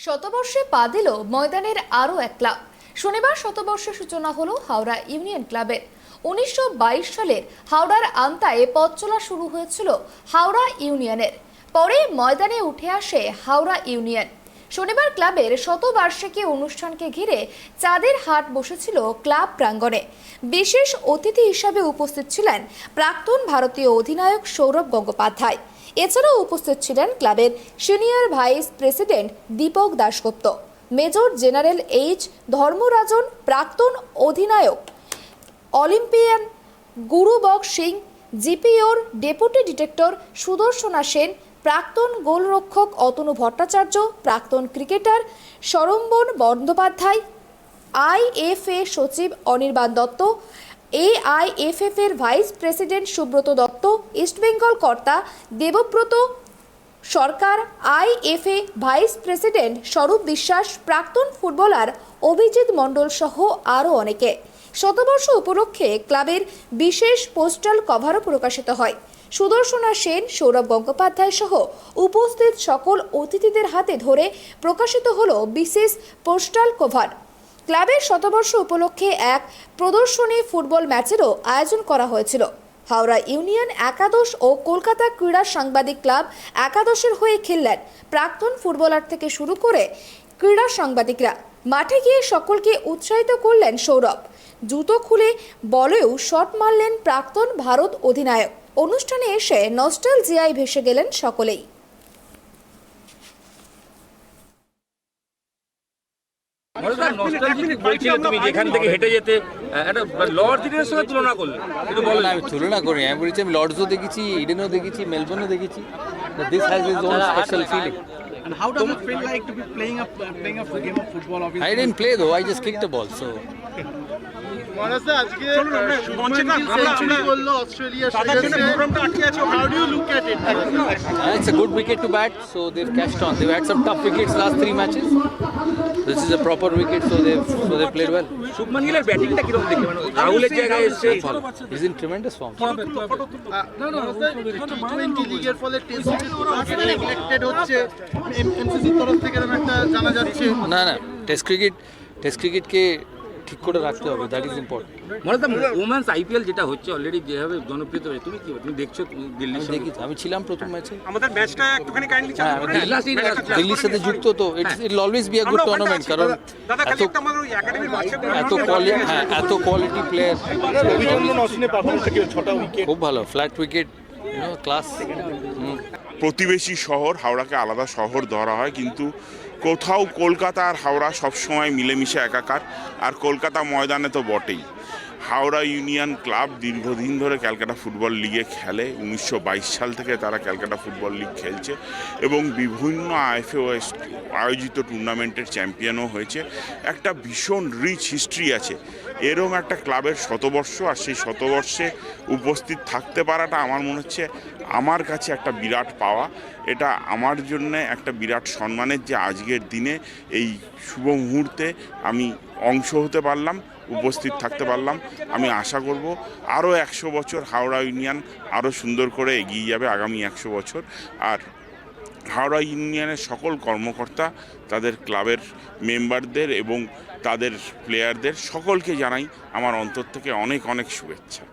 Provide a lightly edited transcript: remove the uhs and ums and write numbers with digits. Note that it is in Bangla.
শতবর্ষে পা দিল ময়দানের আরও এক ক্লাব। শনিবার শতবর্ষের সূচনা হলো হাওড়া ইউনিয়ন ক্লাবের। 1922 সালের হাওড়ার আমতায় পথ চলা শুরু হয়েছিল হাওড়া ইউনিয়নের, পরে ময়দানে উঠে আসে হাওড়া ইউনিয়ন। শনিবার ক্লাবের শতবার্ষিকী অনুষ্ঠানকে ঘিরে চাঁদের হাট বসেছিল ক্লাব প্রাঙ্গণে। বিশেষ অতিথি হিসাবে উপস্থিত ছিলেন প্রাক্তন ভারতীয় অধিনায়ক সৌরভ গঙ্গোপাধ্যায়। এছাড়াও উপস্থিত ছিলেন ক্লাবের senior vice president Dipak Dasgupta, major general H Dharmarajan, প্রাক্তন অধিনায়ক অলিম্পিয়ান গুরুবক সিং, জিপিওর ডেপুটি ডিরেক্টর সুদর্শনা সেন, প্রাক্তন গোলরক্ষক অতনু ভট্টাচার্য, প্রাক্তন ক্রিকেটার সরম্বন বন্দ্যোপাধ্যায়, আইএফএ সচিব অনির্বাণ দত্ত, AIFF এর ভাইস প্রেসিডেন্ট সুব্রত দত্ত, ইস্টবেঙ্গল কর্তা দেবব্রত সরকার, IFA ভাইস প্রেসিডেন্ট স্বরূপ বিশ্বাস, প্রাক্তন ফুটবলার অভিজিৎ মণ্ডল সহ আরও অনেকে। শতবর্ষ উপলক্ষে ক্লাবের বিশেষ পোস্টাল কভারও প্রকাশিত হয়। সুদর্শনা সেন, সৌরভ গঙ্গোপাধ্যায় সহ উপস্থিত সকল অতিথিদের হাতে ধরে প্রকাশিত হলো বিশেষ পোস্টাল কভার। ক্লাবের শতবর্ষ উপলক্ষে এক প্রদর্শনী ফুটবল ম্যাচেরও আয়োজন করা হয়েছিল। হাওড়া ইউনিয়ন একাদশ ও কলকাতা ক্রীড়া সাংবাদিক ক্লাব একাদশের হয়ে খেললেন প্রাক্তন ফুটবলার থেকে শুরু করে ক্রীড়া সাংবাদিকরা। মাঠে গিয়ে সকলকে উৎসাহিত করলেন সৌরভ। জুতো খুলে বলেও শট মারলেন প্রাক্তন ভারত অধিনায়ক। অনুষ্ঠানে এসে নস্টালজিয়ায় ভেসে গেলেন সকলেই। তুলনা করি, আমি বলেছি আমি লর্ডসও দেখেছি, ইডেনও দেখেছি, মেলবোর্নও দেখেছি। This has its own special feeling. And how does it feel like to be playing a game of football? Obviously, I didn't play though, I just kicked the ball. So মহারাজদা আজকে সেঞ্চুরি করলো Australia, how do you look at it? it's a good wicket to bat, so they've cashed on. They've had some tough wickets last 3 matches. This is a proper wicket, so they've played well. Shubman গিলের ব্যাটিংটা কিরকম দেখে, মানে রাহুলের জায়গায় এসে He's in tremendous form. T20 লিগের ফলে টেস্ট ক্রিকেট নেগলেক্টেড হচ্ছে, এমসিসির তরফ থেকে এরকম একটা জানা যাচ্ছে। না টেস্ট ক্রিকেটকে ঠিক করে রাখতে হবে, দ্যাট ইজ ইম্পর্টেন্ট। মানে ওমেন্স IPL যেটা হচ্ছে অলরেডি যেভাবে জনপ্রিয়ত হয়েছে, তুমি দেখছো দিল্লি দেখেছি, আমি ছিলাম প্রথম ম্যাচে। আমাদের ম্যাচটা একটুখানি কাইন্ডলি চালু করে দিল্লির সাথে যুক্ত, তো it's always be a good tournament, কারণ এত কোয়ালিটি প্লেয়ার। খুব ভালো ফ্ল্যাট উইকেট, ক্লাস। প্রতিবেশী শহর হাওড়াকে আলাদা শহর ধরা হয়, কিন্তু কোথাও কলকাতা আর হাওড়া সবসময় মিলেমিশে একাকার, আর কলকাতা ময়দানে তো বটেই। হাওড়া ইউনিয়ন ক্লাব দীর্ঘদিন ধরে ক্যালকাটা ফুটবল লিগে খেলে। 1922 সাল থেকে তারা ক্যালকাটা ফুটবল লিগ খেলছে এবং বিভিন্ন IFA আয়োজিত টুর্নামেন্টের চ্যাম্পিয়নও হয়েছে। একটা ভীষণ রিচ হিস্ট্রি আছে। এরকম একটা ক্লাবের শতবর্ষ, আর সেই শতবর্ষে উপস্থিত থাকতে পারাটা আমার মনে হচ্ছে আমার কাছে একটা বিরাট পাওয়া। এটা আমার জন্য একটা বিরাট সম্মানের যে আজকের দিনে এই শুভ মুহূর্তে আমি অংশ হতে পারলাম, উপস্থিত থাকতে পারলাম। আমি আশা করব আরও 100 বছর হাওড়া ইউনিয়ন আরও সুন্দর করে এগিয়ে যাবে আগামী 100 বছর। আর হাওড়া ইউনিয়নের সকল কর্মকর্তা, তাদের ক্লাবের মেম্বারদের এবং তাদের প্লেয়ারদের সকলকে জানাই আমার অন্তর থেকে অনেক অনেক শুভেচ্ছা।